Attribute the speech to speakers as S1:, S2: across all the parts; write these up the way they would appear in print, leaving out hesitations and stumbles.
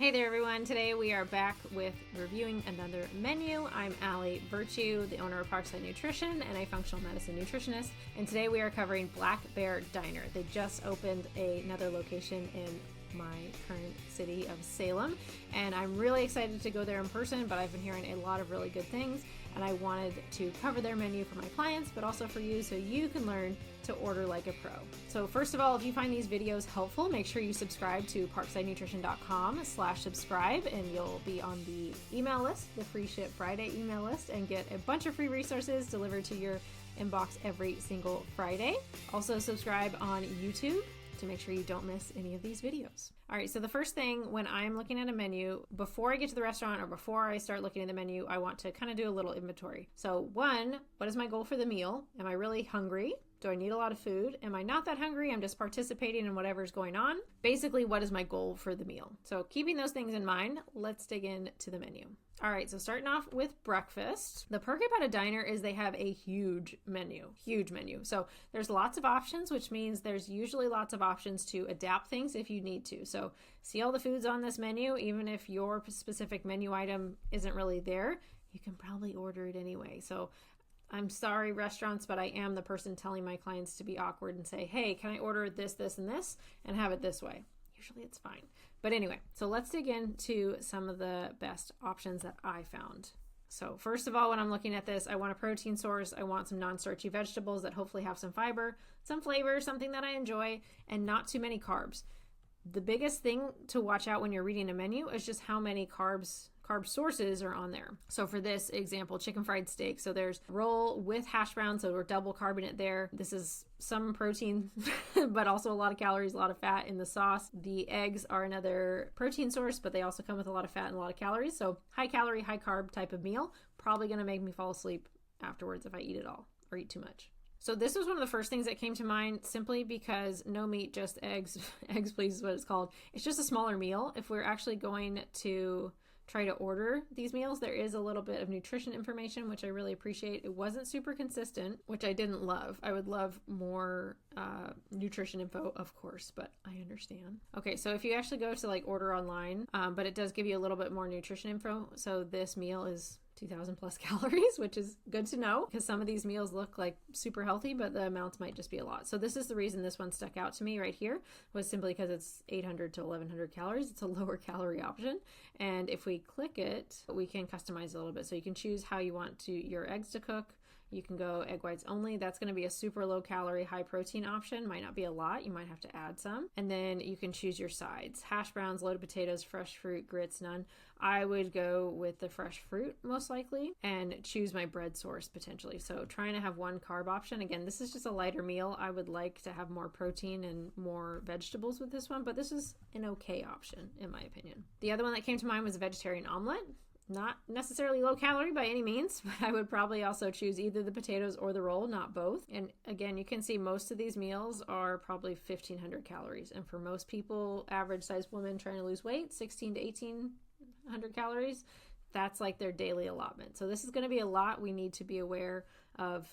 S1: Hey there everyone, today we are back with reviewing another menu. I'm Allie Virtue, the owner of Parkside Nutrition and a functional medicine nutritionist, and today we are covering Black Bear Diner. They just opened another location in my current city of Salem, and I'm really excited to go there in person, but I've been hearing a lot of really good things, and I wanted to cover their menu for my clients, but also for you so you can learn to order like a pro. So first of all, if you find these videos helpful, make sure you subscribe to parksidenutrition.com/subscribe, and you'll be on the email list, the Free Ship Friday email list, and get a bunch of free resources delivered to your inbox every single Friday. Also subscribe on YouTube to make sure you don't miss any of these videos. All right, so the first thing when I'm looking at a menu, before I get to the restaurant or before I start looking at the menu, I want to kind of do a little inventory. So one, what is my goal for the meal? Am I really hungry? Do I need a lot of food? Am I not that hungry? I'm just participating in whatever's going on. Basically, what is my goal for the meal? So keeping those things in mind, let's dig into the menu. All right, so starting off with breakfast. The perk about a diner is they have a huge menu. So there's lots of options, which means there's usually lots of options to adapt things if you need to. So see all the foods on this menu, even if your specific menu item isn't really there, you can probably order it anyway. So I'm sorry, restaurants, but I am the person telling my clients to be awkward and say, hey, can I order this, this, and this, and have it this way? Usually it's fine. But anyway, so let's dig into some of the best options that I found. So first of all, when I'm looking at this, I want a protein source. I want some non-starchy vegetables that hopefully have some fiber, some flavor, something that I enjoy, and not too many carbs. The biggest thing to watch out when you're reading a menu is just how many carb sources are on there. So for this example, chicken fried steak. So there's roll with hash browns, so we're double carbing it there. This is some protein, but also a lot of calories, a lot of fat in the sauce. The eggs are another protein source, but they also come with a lot of fat and a lot of calories. So high calorie, high carb type of meal, probably gonna make me fall asleep afterwards if I eat it all or eat too much. So this was one of the first things that came to mind, simply because no meat, just eggs. Eggs, please, is what it's called. It's just a smaller meal. If we're actually going to try to order these meals, there is a little bit of nutrition information, which I really appreciate. It wasn't super consistent, which I didn't love. I would love more nutrition info, of course, but I understand. Okay, so if you actually go to like order online, but it does give you a little bit more nutrition info. So this meal is 2,000 plus calories, which is good to know because some of these meals look like super healthy, but the amounts might just be a lot. So this is the reason this one stuck out to me right here, was simply because it's 800 to 1,100 calories. It's a lower calorie option. And if we click it, we can customize a little bit. So you can choose how you want your eggs to cook. You can go egg whites only. That's going to be a super low calorie, high protein option. Might not be a lot. You might have to add some. And then you can choose your sides. Hash browns, loaded potatoes, fresh fruit, grits, none. I would go with the fresh fruit most likely and choose my bread source potentially. So trying to have one carb option. Again, this is just a lighter meal. I would like to have more protein and more vegetables with this one, but this is an okay option in my opinion. The other one that came to mind was a vegetarian omelet. Not necessarily low calorie by any means, but I would probably also choose either the potatoes or the roll, not both. And again, you can see most of these meals are probably 1,500 calories. And for most people, average sized women trying to lose weight, 1,600 to 1,800 calories, that's like their daily allotment. So this is going to be a lot. We need to be aware of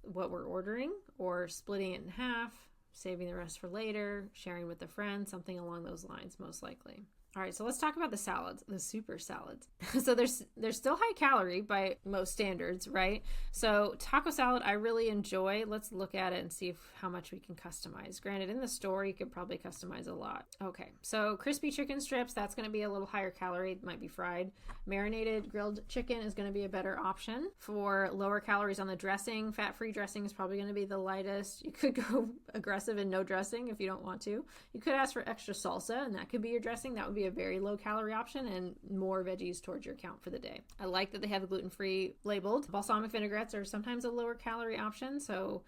S1: what we're ordering, or splitting it in half, saving the rest for later, sharing with a friend, something along those lines, most likely. All right, so let's talk about the salads, the super salads. So they're still high calorie by most standards, right? So taco salad, I really enjoy. Let's look at it and see how much we can customize. Granted, in the store, you could probably customize a lot. Okay, so crispy chicken strips, that's going to be a little higher calorie. It might be fried. Marinated grilled chicken is going to be a better option. For lower calories on the dressing, fat-free dressing is probably going to be the lightest. You could go aggressive and no dressing if you don't want to. You could ask for extra salsa, and that could be your dressing. That would be a very low calorie option and more veggies towards your count for the day. I like that they have gluten-free labeled. Balsamic vinaigrettes are sometimes a lower calorie option, so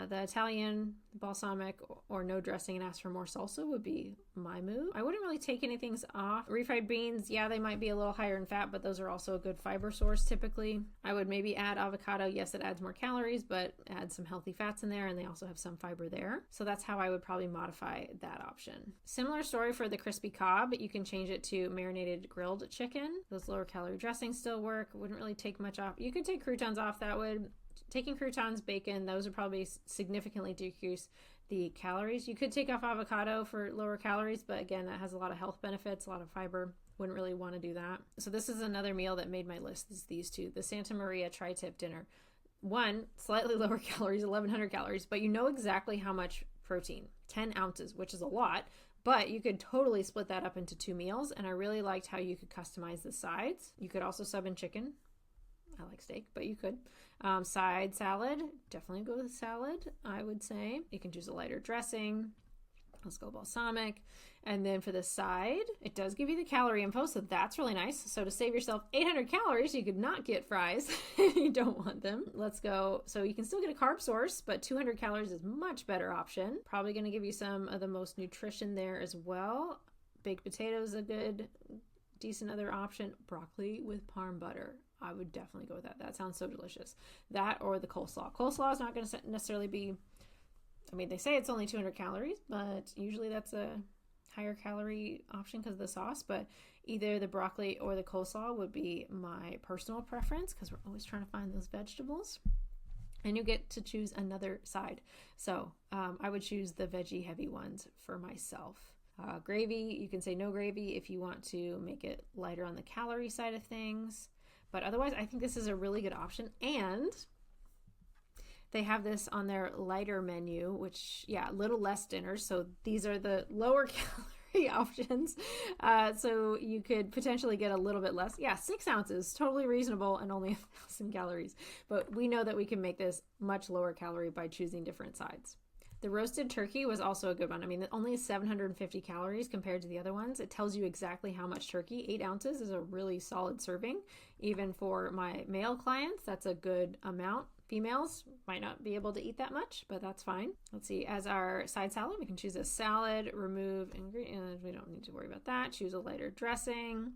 S1: the Italian balsamic or no dressing and ask for more salsa would be my move. I wouldn't really take anything off. Refried beans, yeah, they might be a little higher in fat, but those are also a good fiber source typically. I would maybe add avocado. Yes, it adds more calories, but add some healthy fats in there, and they also have some fiber there. So that's how I would probably modify that option. Similar story for the crispy cob. You can change it to marinated grilled chicken. Those lower calorie dressings still work. Wouldn't really take much off. You could take croutons off. That would taking croutons, bacon, those would probably significantly decrease the calories. You could take off avocado for lower calories, but again, that has a lot of health benefits, a lot of fiber. Wouldn't really want to do that. So this is another meal that made my list, is these two. The Santa Maria tri-tip dinner. One, slightly lower calories, 1,100 calories, but you know exactly how much protein, 10 ounces, which is a lot, but you could totally split that up into 2 meals. And I really liked how you could customize the sides. You could also sub in chicken. I like steak, but you could. Side salad, definitely go with salad, I would say. You can choose a lighter dressing. Let's go balsamic. And then for the side, it does give you the calorie info, so that's really nice. So to save yourself 800 calories, you could not get fries if you don't want them. Let's go. So you can still get a carb source, but 200 calories is much better option. Probably going to give you some of the most nutrition there as well. Baked potatoes, a good, decent other option. Broccoli with parm butter. I would definitely go with that. That sounds so delicious. That or the coleslaw. Coleslaw is not going to necessarily be, I mean, they say it's only 200 calories, but usually that's a higher calorie option because of the sauce. But either the broccoli or the coleslaw would be my personal preference because we're always trying to find those vegetables. And you get to choose another side. So I would choose the veggie heavy ones for myself. Gravy, you can say no gravy if you want to make it lighter on the calorie side of things. But otherwise, I think this is a really good option. And they have this on their lighter menu, which, yeah, a little less dinners. So these are the lower calorie options. So you could potentially get a little bit less. Yeah, 6 ounces, totally reasonable and only 1,000 calories. But we know that we can make this much lower calorie by choosing different sides. The roasted turkey was also a good one. I mean, it only is 750 calories compared to the other ones. It tells you exactly how much turkey. 8 ounces is a really solid serving. Even for my male clients, that's a good amount. Females might not be able to eat that much, but that's fine. Let's see, as our side salad, we can choose a salad, remove ingredients. We don't need to worry about that. Choose a lighter dressing.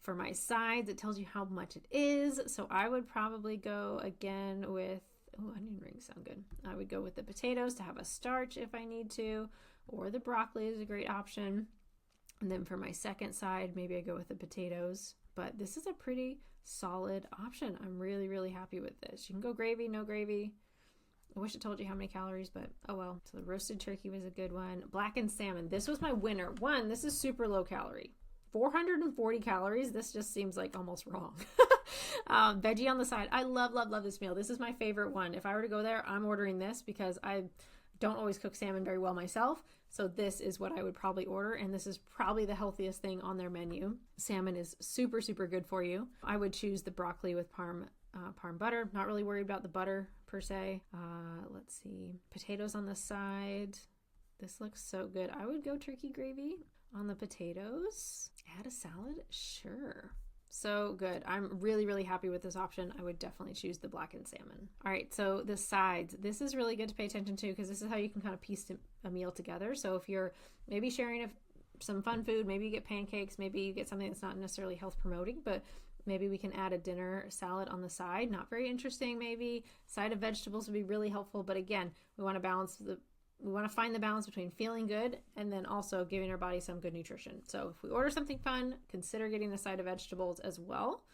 S1: For my sides, it tells you how much it is. So I would probably go again with, oh, onion rings sound good. I would go with the potatoes to have a starch if I need to, or the broccoli is a great option. And then for my second side, maybe I go with the potatoes. But this is a pretty solid option. I'm really, really happy with this. You can go gravy, no gravy. I wish it told you how many calories, but oh well. So the roasted turkey was a good one. Blackened salmon. This was my winner. One, this is super low calorie. 440 calories. This just seems like almost wrong. Veggie on the side. I love, love, love this meal. This is my favorite one. If I were to go there, I'm ordering this because I don't always cook salmon very well myself. So this is what I would probably order. And this is probably the healthiest thing on their menu. Salmon is super, super good for you. I would choose the broccoli with parm butter. Not really worried about the butter per se. Let's see. Potatoes on the side. This looks so good. I would go turkey gravy on the potatoes. Add a salad? Sure. So good. I'm really, really happy with this option. I would definitely choose the blackened salmon. All right, so the sides. This is really good to pay attention to because this is how you can kind of piece a meal together. So if you're maybe sharing some fun food, maybe you get pancakes, maybe you get something that's not necessarily health promoting, but maybe we can add a dinner salad on the side. Not very interesting, maybe. Side of vegetables would be really helpful. But again, we want to find the balance between feeling good and then also giving our body some good nutrition. So if we order something fun, consider getting the side of vegetables as well.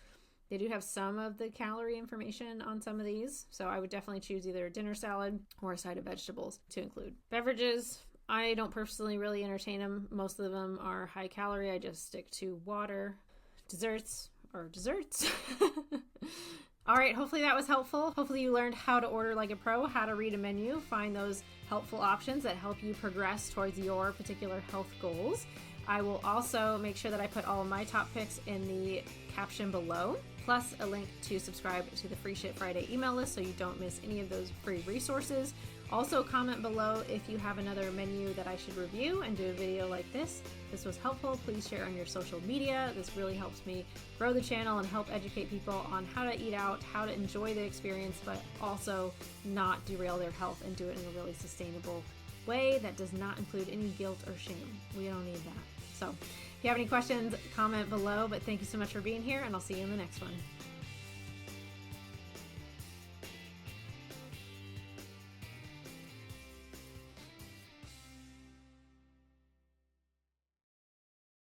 S1: They do have some of the calorie information on some of these. So I would definitely choose either a dinner salad or a side of vegetables to include. Beverages, I don't personally really entertain them. Most of them are high calorie. I just stick to water. Desserts. All right, hopefully that was helpful. Hopefully you learned how to order like a pro, how to read a menu, find those helpful options that help you progress towards your particular health goals. I will also make sure that I put all of my top picks in the caption below, plus a link to subscribe to the Free Shit Friday email list so you don't miss any of those free resources. Also comment below if you have another menu that I should review and do a video like this. If this was helpful, please share on your social media. This really helps me grow the channel and help educate people on how to eat out, how to enjoy the experience, but also not derail their health and do it in a really sustainable way that does not include any guilt or shame. We don't need that. So if you have any questions, comment below, but thank you so much for being here and I'll see you in the next one.